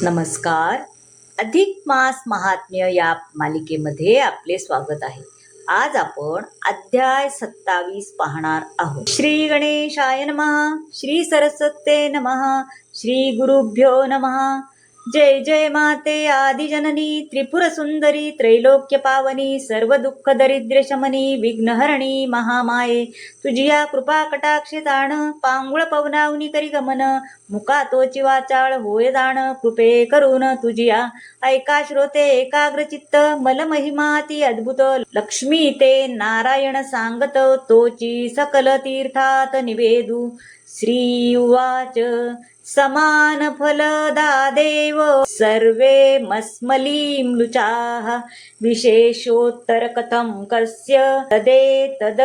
नमस्कार. अधिक मास महात्म्य या मालिकेमध्ये आपले स्वागत आहे. आज आपण अध्याय 27 पाहणार आहोत. श्री गणेशाय नमः. श्री सरस्वते नमः. श्री गुरुभ्यो नमः. जय जय माते आदिजननी, त्रिपुर सुंदरी, त्रैलोक्य पावनी, सर्व दुःख दरिद्र शमनी, विघ्नहरणी महामाये, तुझिया कृपा कटाक्षे ताण, पांगुळ पवनावनी करी गमन, मुका तोची वाचाळ होय जाण, कृपे करून तुझिया ऐका श्रोते एकाग्र चित्त, मल महिमा ती अद्भुत, लक्ष्मी ते नारायण सांगत, तोची सकल तीर्थात निवेदू. श्री उवाच समान फलदा देव सर्वे मस्मलीमृचाः, विशेषोत्तर कथं कस्य तदे तद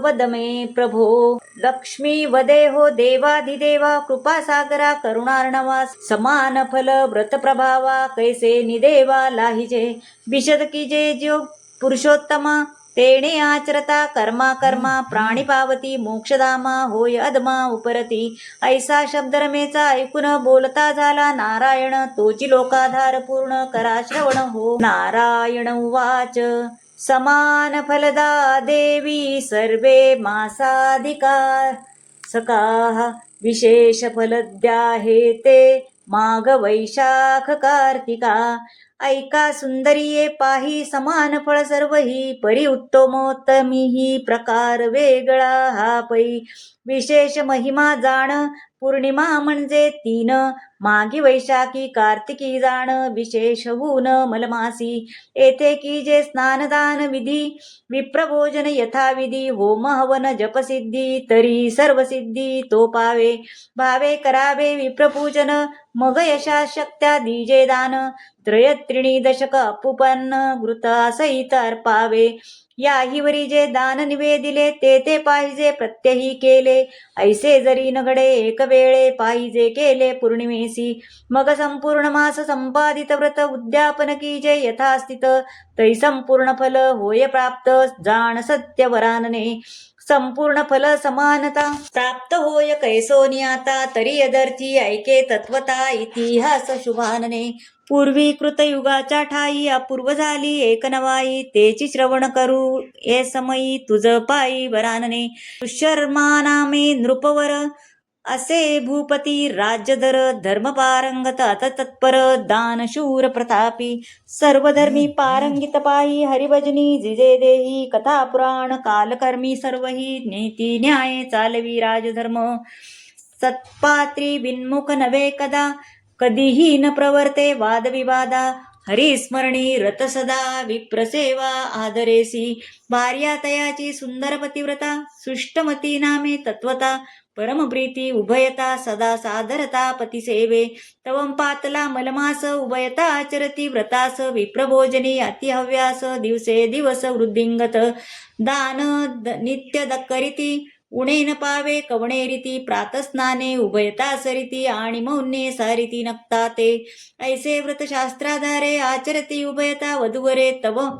वद मे प्रभो. लक्ष्मी वदे हो देवाधिदेवा, कृपा सागरा करुणार्णवा, समान फल व्रत प्रभावा, कैसे निदेवा लाहिजे, विशद कीजे जो पुरुषोत्तमा, तेणे आचरता कर्मा कर्मा, प्राणी पावती मोक्षधामा, होय अधमा उपरती. ऐसा शब्द रमेचा ऐकून बोलता झाला नारायण, तोची लोकाधार पूर्ण करा श्रवण हो. नारायण उवाच समान फलदा देवी सर्वे मासाधिकार सकाः, विशेष फलद्या हे ते माघ वैशाख कार्तिका. ऐका सुंदरीये पाही समान फळ सर्वही, परी उत्तमोत्तमीही प्रकार वेगळा हा पै. विशेष महिमा जाण, पौर्णिमा म्हणजे 3, माघी वैशाखी कार्तिकी जाण, विशेष होऊन मलमासी. येथे की जे स्नानदान विधी, विप्रभोजन यथाविधी, होम हवन जपसिद्धी, तरी सर्व सिद्धी तो पावे. भावे करावे विप्रपूजन, मग यशा शक्त्या दिजे दान, त्रयत्रिणी दशक अपुपन्न घृता सहित अर्पावे. याहीवरी जे दान निवेदिले, ते ते पाहिजे प्रत्यही केले, ऐसे जरी न घडे एक वेळे, पाहिजे केले पौर्णिमेसी. मग संपूर्ण मास संपादित व्रत, उद्यापन की जे यथास्थित, तै संपूर्ण फल होय प्राप्त, जाण सत्य वरानने. संपूर्ण फल समानता प्राप्त होय कैसोनी आता, तरी अदर्थी ऐके तत्वता इतिहास शुभानने. पूर्वी कृतयुगाच्या ठाई अपूर्व झाली एक नवाई, तेची श्रवण करू ये समयी तुझ पायी वरानने. दुःशर्मा नामे नृपवर असे भूपती, राज्यधर धर्मपारंगत अततत्पर, दानशूर प्रतापी, सर्वधर्मी पारंगित पायी, हरिभजनी जिजे देही, कथा पुराण कालकर्मी सर्वही, नीती न्याय चालवी राजधर्म, सत्पात्री विन्मुख नव्हे कदा, कधीही न प्रवर्ते वादविवादा, हरिस्मरणी रत सदा, विप्रसेवा आदरेसी. भार्या तयाची सुंदर पतिव्रता, सुष्टमती नामे तत्वता, परमप्रीती उभयता, सदा सादरता पतिसेवे. तवं पातला मलमास उभयता आचरती व्रतास, विप्रभोजनी अतिहव्यास, दिवसे दिवस वृद्धिंगत, दान नित्य करीती, उणे न पावे कवणे रीती, प्रातस्नाने उभयता सरिती, आणि मौन्ये सारिती नक्ता ते. ऐसे व्रत शास्त्राधारे आचरती उभयता वधूवरे, तव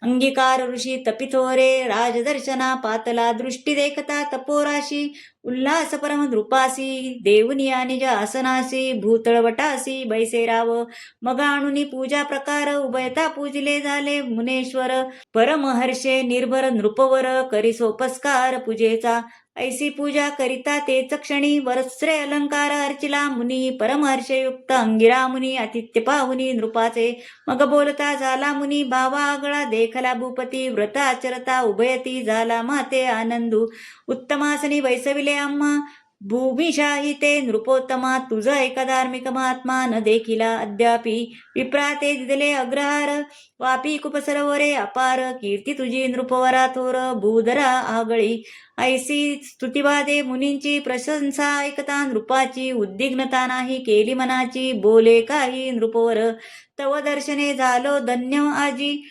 अंगीकार ऋषी तपिथोरे, राजदर्शना पातला दृष्टी देखता तपोराशी, उल्हास परम नृपासी, देवनिया निज आसनासी, भूतळवटासी बैसेराव. मग आणुनी पूजा प्रकार उभयता पूजिले झाले मुनेश्वर, परमहर्षे निर्भर नृपवर, करी सोपस्कार पूजेचा. ऐसी पूजा करिता तेच क्षणी, वस्त्रे अलंकार अर्चिला मुनी, परमहर्षयुक्त अंगिरा मुनी, आतिथ्य पाहुनी नृपाचे. मग बोलता झाला मुनी भावा आगळा, देखला भूपती व्रत आचरता उभयती, झाला माते आनंदू. उत्तमासनी बैसविले आम्हा भूमिशाही ते नृपोत्तमा, तुझ एक धार्मिक महात्मा न देखिला अद्यापी. विप्राते दिदले अग्रहार, वापी कुपसरोवरे अपार, कीर्ती तुझी नृपवरा थोर, भूधरा आगळी. ऐसी स्तुतिवादे मुनींची, प्रशंसा ऐकता नृपाची, उद्विग्नता नाही केली मनाची, बोले काही नृपवर. तव दर्शने झालो धन्य आजी,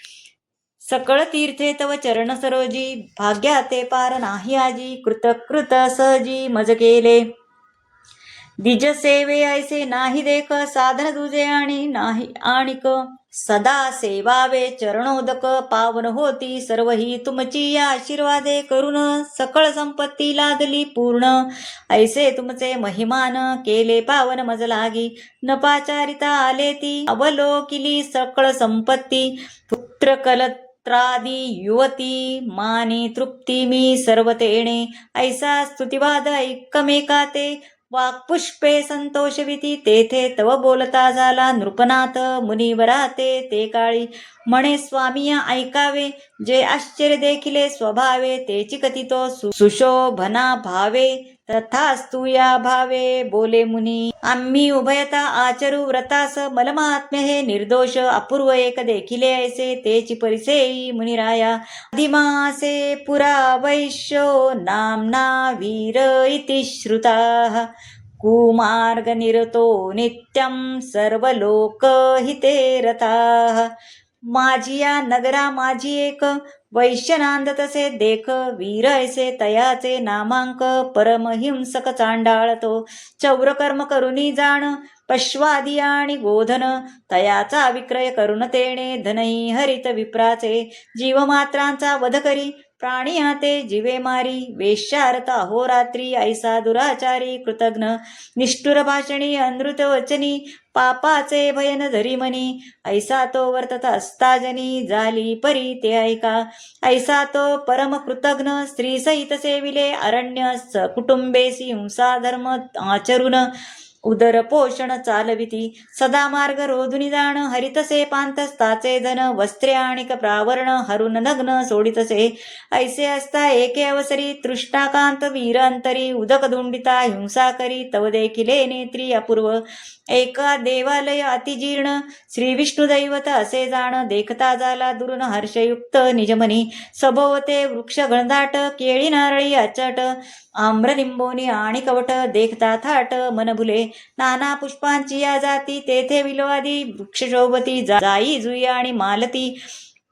सकळ तीर्थे तव चरण सरोजी, भाग्याते पार नाही आजी, कृतकृत सहजी मज केले. द्विज सेवे ऐसे नाही देख, साधन तुझे आणि नाही आणिक. सदा सेवावे चरणोदक, पावन होती सर्व ही तुमची या आशीर्वादे करून. सकळ संपत्ती लादली पूर्ण, ऐसे तुमचे महिमान केले पावन मज लागी. न पाचारिता आले ती अवलोकिली सकळ संपत्ती. पुत्र कलत्रादी युवती माने तृप्ती मी सर्व तेणे. ऐसा स्तुतिवाद ऐकमेका ते, वाक्पुष्पे संतोषविती तेथे तव बोलता झाला नृपनाथ. मुनिवराते ते काळी म्हणे स्वामी ऐकावे, जे आश्चर्य देखिले स्वभावे. तेची कथितो सुशोभना भावे, तथास्तु या भावे बोले मुनी. आम्ही उभयता आचरू व्रतास, मलमात्म्य हे निर्दोष. अपूर्व एक देखिले ऐसे, तेची परिसेई मुनिराया. अधिमासे पुरा वैश्यो नाम्ना वीर इति श्रुताः. कुमार्ग निरतो नित्यं सर्वलोकहिते रताः. माझी या नगरा माझी एक, वैश्यनांद तसे देख. वीर ऐसे तयाचे नामांक, परमहिंसक चांडाळ तो. चौरकर्म करुनी जाण, पश्वादी आणि गोधन. तयाचा विक्रय करून तेणे, धनही हरित विप्राचे. जीवमात्रांचा वध करी, प्राणी हाते जीवे मारी. वेश्यारत अहोरात्री, ऐसा दुराचारी कृतघ्न. निष्ठुर भाषणी अनृत वचनी, पापाचे भयन धरी मनी. ऐसा तो वर्तत असताजनी, झाली परी ते ऐका. ऐसा तो परम कृतघ्न, स्त्री सहित सेविले अरण्य. कुटुंबेसी हिंसा धर्म आचरून, उदर पोषण चालविती. सदा मार्ग रोधुनी जाण, हरितसे पांतस्ताचे धन. वस्त्रे आणिक प्रावरण, हरून नग्न सोडितसे. ऐसे असता एके अवसरी, तृष्णाकांत वीर अंतरी. उदक धुंडिता हिंसा करी, तव देखिले नेत्री अपूर्व. एका देवालय अतिजीर्ण, श्री विष्णू दैवत असे जाण. देखता झाला दुरून हर्षयुक्त निजमनी. सभोवते वृक्ष घनदाट, केळी नारळी अचट. आम्रलिंबोनी आणि कवट, देखता थाट मन भुले. नाना पुष्पांची या जाती, तेथे विलवादी वृक्ष शोभती. जाई जुई आणि मालती,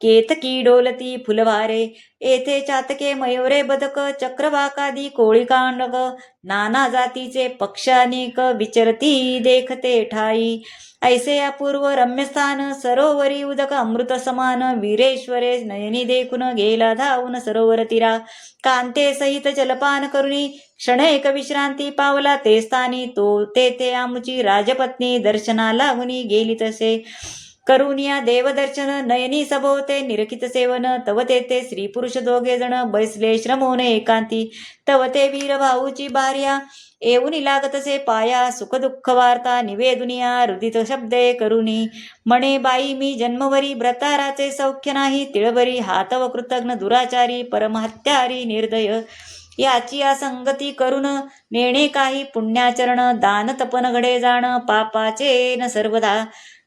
केतकी डोलती फुलवारे. येथे चातके मयुरे बदक, चक्रवाकादी कोळी कांडक. नाना जातीचे पक्ष अनेक, विचरती देखते ठाई. ऐसे अपूर्व रम्यस्थान, सरोवरी उदक अमृत समान. वीरेश्वरे नयनी देखून, गेला धावून सरोवर तीरा. कांते सहित जलपान करुणी, क्षण एक विश्रांती पावला ते स्थानी. तो तेथे आमुची राजपत्नी, दर्शना लागुनी गेली तसे. करुनिया देवदर्शन, नयनी सभोवते निरखित सेवन. तव तेथे स्त्री पुरुष दोघे जण, बैसले श्रमोन एकांती. तव ते वीर भाऊची भार्या, येऊनी लागतसे पाया. सुख दुःख वार्ता निवेदुनिया, रुदित शब्दे करुनी. म्हणे बाई मी जन्मवरी, भ्रताराचे सौख्य नाही तिळभरी. हातव कृतघ्न दुराचारी, परमहत्यारी निर्दय. याची असंगती करून, नेणे काही पुण्याचरण. दान तपन घडे जाण, पापाचे न सर्वदा.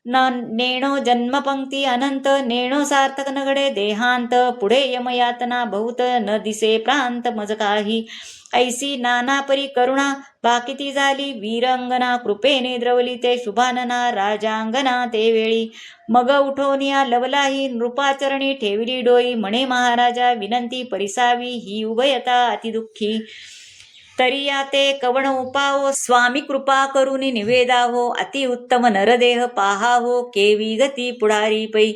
नेणो जन्मपंक्ती अनंत, नेणो सार्थक न घडे देहांत. पुढे यमयातना बहुत, न दिसे प्रांत मज काही. ऐसी नाना परी करुणा बाकिती झाली, वीरंगना कृपेने द्रवली ते. शुभानना राजांगना ते वेळी, मग उठोनिया लवलाही. नृपाचरणी ठेवली डोई, म्हणे महाराजा विनंती परिसावी. ही उभयता अतिदुःखी, तरी या ते कवण उपावो. स्वामी कृपा करुनी निवेदावो. अति उत्तम नरदेह पाहावो, केवी गती पुढारी पै.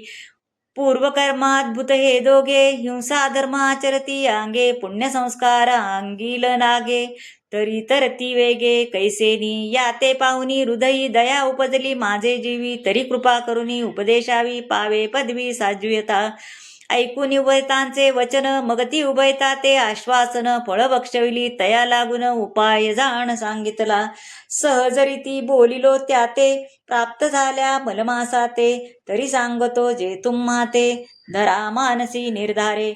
पूर्वकर्माद्भुत हे दोघे, हिंसा धर्म आचरती अंगे. पुण्यसंस्कार अंगील नागे, तरी तरती वेगे कैसेनी. या ते पाहुनी हृदयी दया उपजली माझे जीवी. तरी कृपा करुनी उपदेशावी, पावे पदवी साज्युयता. ऐकून उभयतांचे वचन, मगती उभयता ते आश्वासन. फळ बक्षविली तया लागून, उपाय जाण सांगितला. सहजरीती बोलिलो त्या ते, प्राप्त झाल्या मलमासा ते. तरी सांगतो जे तुम्हा ते, धरा मानसी निर्धारे.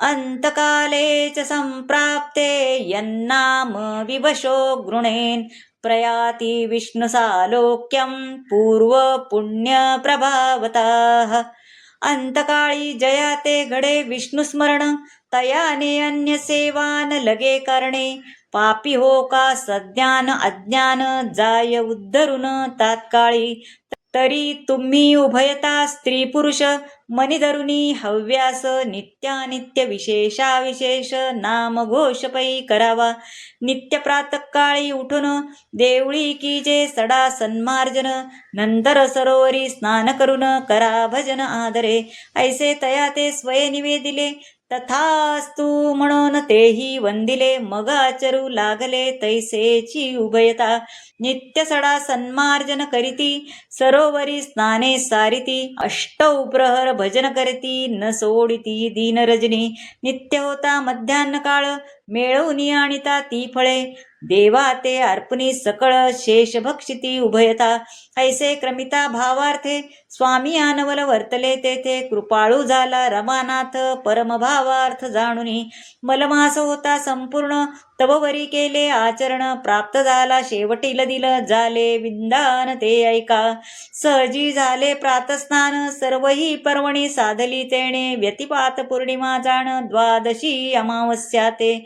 अंतकालेच संप्राप्ते, यन्नाम विवशो गृणेन. प्रयाति विष्णुसालोक्यं, पूर्व पुण्य प्रभावतः. अंतकाळी जया ते घडे विष्णुस्मरण, तयाने अन्य सेवान लगे करणे. पापी हो का सज्ञान अज्ञान, जाय उद्धरून तात्काळी. तरी तुम्ही उभयता स्त्री पुरुष मनी धरुनी हव्यास नित्यानित्य विशेषाविशेष नाम घोष पै करावा. नित्य प्रातःकाळी उठून देवळी की जे सडा सन्मार्जन नंतर सरोवरी स्नान करून करा भजन आदरे. ऐसे तया ते स्वये निवेदिले तथास्तु म्हणून तेही वंदिले. मग आचरू लागले तैसेची उभयता नित्य सडा सन्मार्जन करीती सरोवरी स्नाने सारिती. अष्टौ प्रहर भजन करती न सोडिती दीन रजनी. नित्य होता मध्यान्ह काळ मिळवून आणिता ती फळे देवा ते अर्पणी सकळ शेष भक्षिती उभयता. ऐसे क्रमिता भावार्थे स्वामी आनवल वर्तले तेथे कृपाळू झाला रमानाथ परम भावार्थ जाणुनी. मलमास होता संपूर्ण तववरी केले आचरण प्राप्त झाला शेवटील दिल झाले विंदान ते ऐका. सहजी झाले प्रातस्नान सर्वही पर्वणी साधली तेणे व्यतिपात पौर्णिमा जाण द्वादशी अमावस्या ते.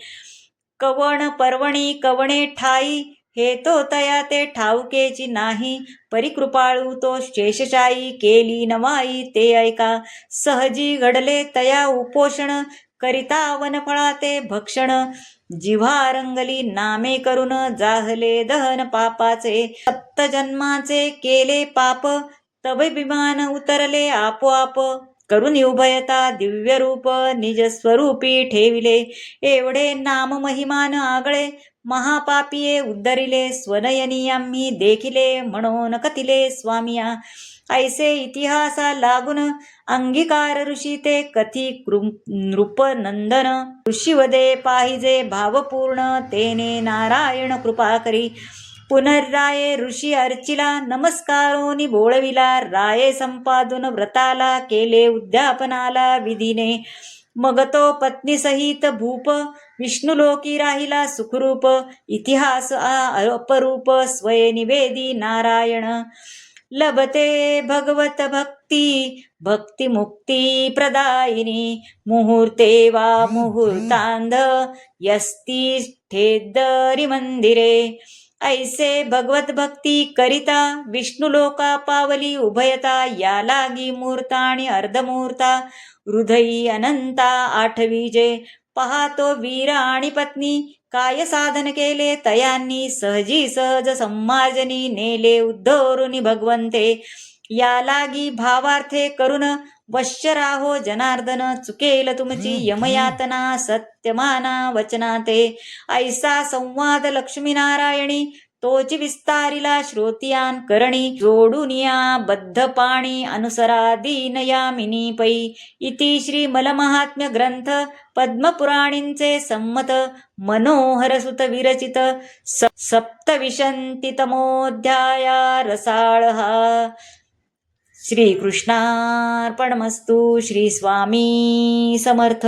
कवण पर्वणी कवणे ठाई हे तो तया ते ठाऊकेची नाही. परिकृपाळू तो शेषशायी केली नवाई ते ऐका. सहजी घडले तया उपोषण करिता वनफळा ते भक्षण. जिव्हा रंगली नामे करून जाहले दहन पापाचे. सप्त जन्माचे केले पाप तव विमान उतरले आपोआप. करून उभयता दिव्य रूप निज स्वरूपी ठेविले. एवढे नाम महिमान आगळे महापापिये उद्धरिले. स्वनयनी आम्ही देखिले म्हणून कथिले स्वामिया. ऐसे इतिहासा लागून अंगीकार ऋषी ते कथी नृपनंदन. ऋषीवदे पाहिजे भावपूर्ण तेने नारायण कृपा करी. पुनर्राये ऋषी अर्चिला नमस्कारोनी बोळविला. राये संपादून व्रताला केले उद्यापनाला विधीने. मग तो पत्नी सहित भूप विष्णुलोकी राहिला सुखरूप. इतिहास अपरूप स्वये निवेदी नारायण. लभते भगवत भक्ती भक्ती मुक्ती प्रदायिनी. मुहूर्ते वा मुहूर्तांध यस्ती ठेदरी मंदिरे. ऐसे भगवत भक्ती करिता विष्णुलोका पावली उभयता. या लागी मुहूर्ता आणि अर्धमुहूर्ता हृदयी अनंता आठवीजे. पाहतो वीर आणि पत्नी काय साधन केले तयांनी. सहजी सहज सम्मार्जनी नेले उद्धोरुनी भगवंते. या लागी भावार्थे करून वश्य राहो जनार्दन. चुकेल तुमची यमयातना सत्यमाना वचनाते. ऐसा संवाद लक्ष्मीनारायणी तोची विस्तारिला श्रोतियान करणी. जोडुनिया बद्ध पाणी अनुसरा दीनयामिनी पै. इति श्री मलमहात्म्य ग्रंथ पद्मपुराणींचे संमत मनोहर सुत विरचित सप्तविंशतितमोऽध्याया रसाळ हा. श्रीकृष्णार्पणमस्तु. श्री स्वामी समर्थ.